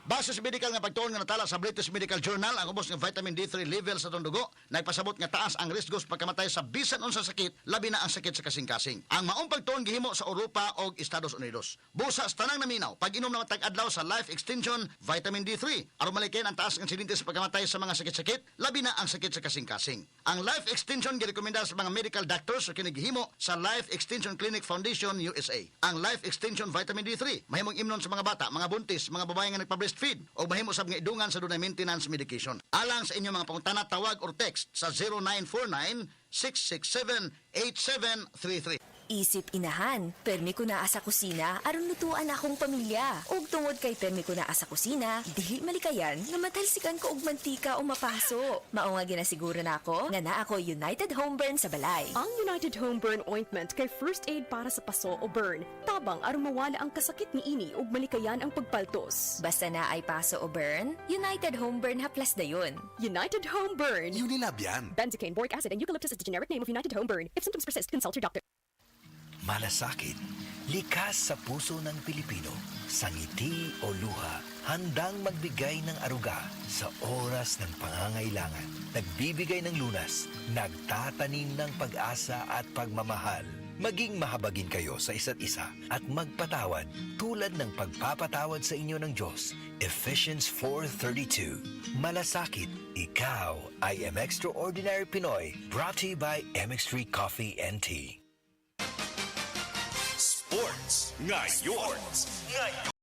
Base sa medical nga pagtuon nga natala sa British Medical Journal, ang ubos nga vitamin D3 level sa itong dugo, nagpasabot nga taas ang risko sa pagkamatay sa bisan unsa sakit, labi na ang sakit sa kasing-kasing. Ang maong pagtuon gihimo sa Europa o Estados Unidos. Busa sa tanang naminaw, pag-inom na matag-adlaw sa Life Extension Vitamin D3, aron malikin ang taas ng insidente sa pagkamatay sa mga sakit-sakit, labi na ang sakit sa kasing-kasing. Ang Life Extension girekomenda sa mga medical doctors sa kinigihimo sa Life Extension Clinic Foundation USA. Ang Life Extension Vitamin D3 mahimong imnon sa mga bata, mga buntis, mga babae nga nagpa-breastfeed o mahimo sab nga idungan sa dunay maintenance medication. Alang sa inyong mga pangutana, tawag or text sa 0949 667-8733. Isip inahan, permi ko naa sa kusina, aron lutuan akong pamilya. Ug tungod kay permi ko naa sa kusina, dili malikayan nga matalsikan ko og mantika o mapaso. Mao nga ginasiguro nako nga naa ako United Home Burn sa balay. Ang United Home Burn Ointment kay first aid para sa paso o burn. Tabang aron mawala ang kasakit niini ug malikayan ang pagpaltos. Basta na ay paso o burn, United Home Burn haplas dayon. United Home Burn. Unilab yan. Benzocaine, boric acid, and eucalyptus is the generic name of United Home Burn. If symptoms persist, consult your doctor. Malasakit, likas sa puso ng Pilipino, sa ngiti o luha, handang magbigay ng aruga sa oras ng pangangailangan. Nagbibigay ng lunas, nagtatanim ng pag-asa at pagmamahal. Maging mahabagin kayo sa isa't isa at magpatawad tulad ng pagpapatawad sa inyo ng Diyos. Ephesians 4:32. Malasakit, ikaw ay Extraordinary Pinoy, brought to you by MX3 Coffee and Tea. Sports ngayon.